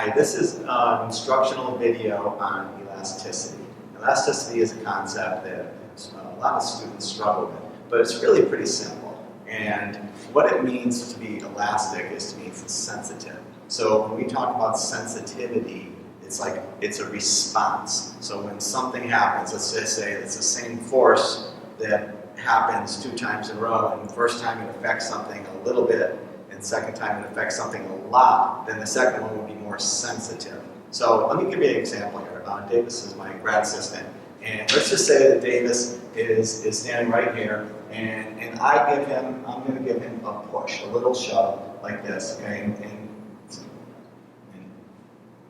Hi, this is an instructional video on elasticity. Elasticity is a concept that a lot of students struggle with, but it's really pretty simple. And what it means to be elastic is to be sensitive. So when we talk about sensitivity, it's a response. So when something happens, let's just say it's the same force that happens 2 times in a row, and the first time it affects something a little bit, and second time it affects something a lot, then the second one will be more sensitive. So let me give you an example here. Davis is my grad assistant, and let's just say that Davis is standing right here, and I'm going to give him a push, a little shove like this, okay?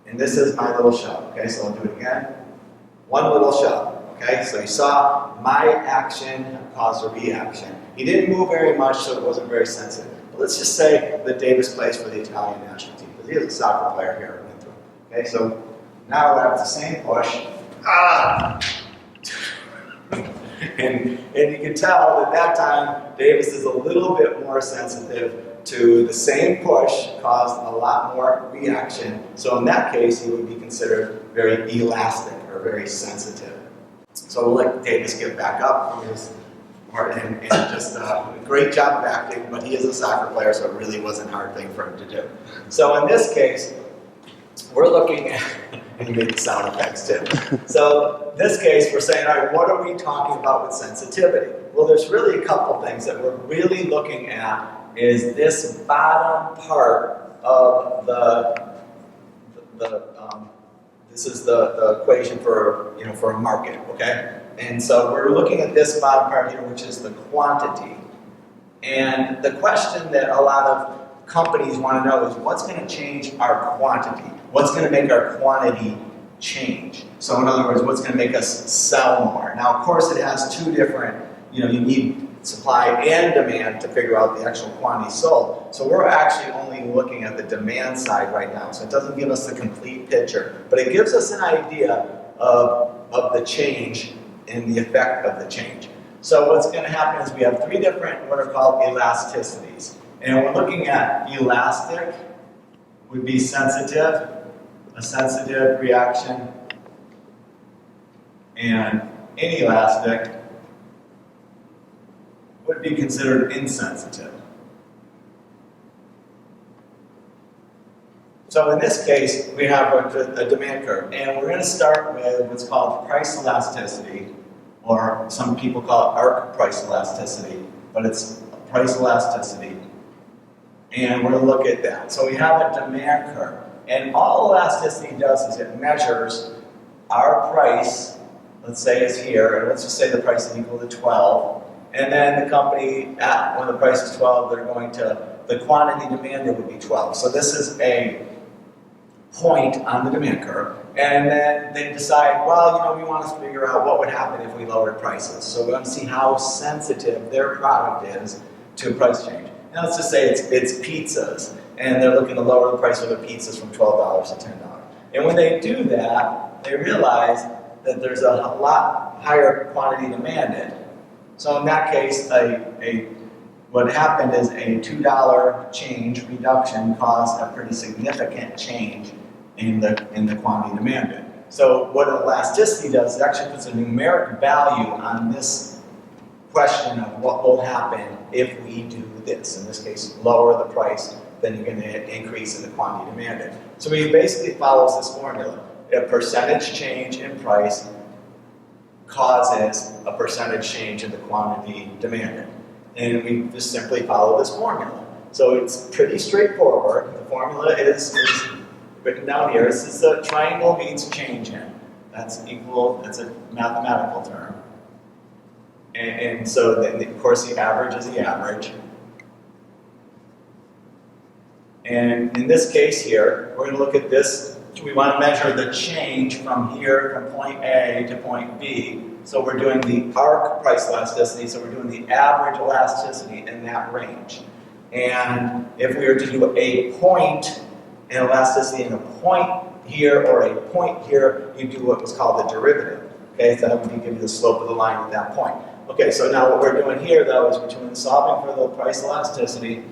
And this is my little shove, okay? So I'll do it again. One little shove. Okay, so you saw my action caused a reaction. He didn't move very much, so it wasn't very sensitive. But let's just say that Davis plays for the Italian national team, because he is a soccer player here. Okay, so now we have the same push. And you can tell that that time, Davis is a little bit more sensitive to the same push, caused a lot more reaction. So in that case, he would be considered very elastic or very sensitive. So we'll let Davis get back up from his part and just great job of acting, but he is a soccer player, so it really wasn't a hard thing for him to do. So in this case, we're looking at, and you made the sound effects too. So in this case, we're saying, all right, what are we talking about with sensitivity? Well, there's really a couple things that we're really looking at is this bottom part of this is the equation for a market, okay? And so we're looking at this bottom part here, which is the quantity. And the question that a lot of companies want to know is what's going to change our quantity? What's going to make our quantity change? So in other words, what's going to make us sell more? Now, of course, it has two different, you need supply and demand to figure out the actual quantity sold. So we're actually only looking at the demand side right now. So it doesn't give us the complete picture, but it gives us an idea of the change and the effect of the change. So what's going to happen is we have 3 different what are called elasticities. And we're looking at elastic would be sensitive, a sensitive reaction, and inelastic would be considered insensitive. So in this case, we have a demand curve, and we're going to start with what's called price elasticity, or some people call it arc price elasticity, but it's price elasticity. And we're going to look at that. So we have a demand curve, and all elasticity does is it measures our price, let's say is here, and let's just say the price is equal to 12. And then the company, when the price is 12, they're going to, the quantity demanded would be 12. So this is a point on the demand curve. And then they decide, well, we want to figure out what would happen if we lowered prices. So we're going to see how sensitive their product is to price change. Now let's just say it's pizzas, and they're looking to lower the price of their pizzas from $12 to $10. And when they do that, they realize that there's a lot higher quantity demanded. So in that case, what happened is a $2 change reduction caused a pretty significant change in the quantity demanded. So what elasticity does, it actually puts a numeric value on this question of what will happen if we do this. In this case, lower the price, then you're going to increase in the quantity demanded. So it basically follows this formula. A percentage change in price causes a percentage change in the quantity demanded. And we just simply follow this formula. So it's pretty straightforward. The formula is written down here. This is the triangle means change in. That's a mathematical term. And so then, of course, the average is the average. And in this case here, we're going to look at this. We want to measure the change from here, from point A to point B. So we're doing the arc price elasticity, so we're doing the average elasticity in that range. And if we were to do a point in elasticity in a point here or a point here, you do what was called the derivative. Okay, so that would give you the slope of the line at that point. Okay, so now what we're doing here, though, is we're solving for the price elasticity,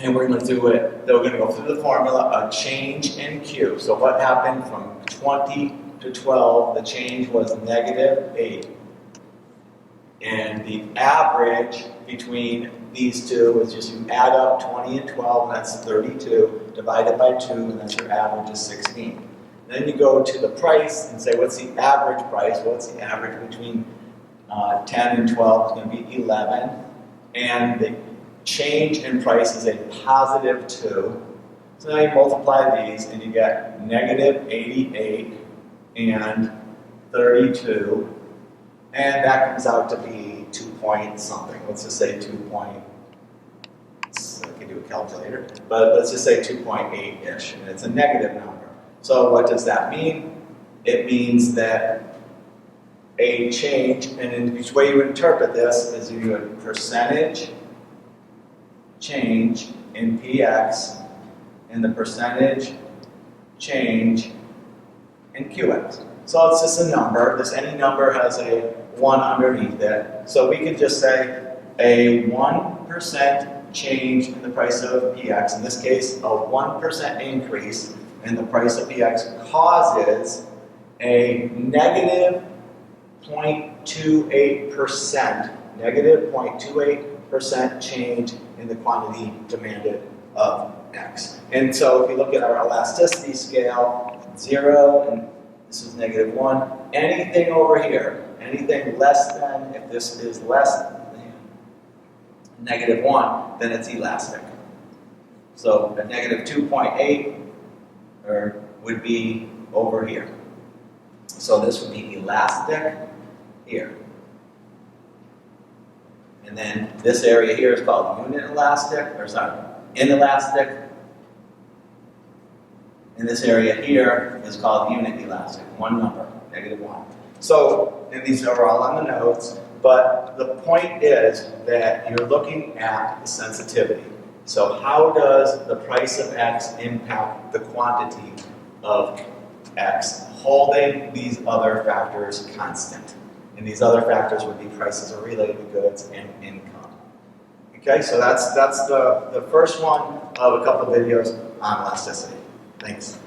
And we're going to do it, then we're going to go through the formula, a change in Q. So what happened from 20 to 12, the change was -8. And the average between these two is just you add up 20 and 12, and that's 32, divided by 2, and that's your average is 16. Then you go to the price and say, what's the average price? What's the average between 10 and 12? It's going to be 11. And the change in price is a +2. So now you multiply these and you get -88 and 32. And that comes out to be 2 point something. Let's just say 2 point, I can do a calculator, but let's just say 2.8-ish, and it's a negative number. So what does that mean? It means that a change, and in which way you interpret this is you do a percentage change in PX and the percentage change in QX. So it's just a number. Any number has a 1 underneath it. So we could just say a 1% change in the price of PX. In this case, a 1% increase in the price of PX causes a -0.28%, -0.28% change in the quantity demanded of X. And so if you look at our elasticity scale, 0 and this is -1. Anything over here, anything less than, if this is less than -1, then it's elastic. So a -2.8 would be over here. So this would be elastic here. And then this area here is called unit elastic, or sorry, inelastic. And this area here is called unit elastic, one number, -1. So, and these are all on the notes, but the point is that you're looking at the sensitivity. So how does the price of X impact the quantity of X, holding these other factors constant? And these other factors would be prices of related goods and income. Okay, so that's the first one of a couple of videos on elasticity. Thanks.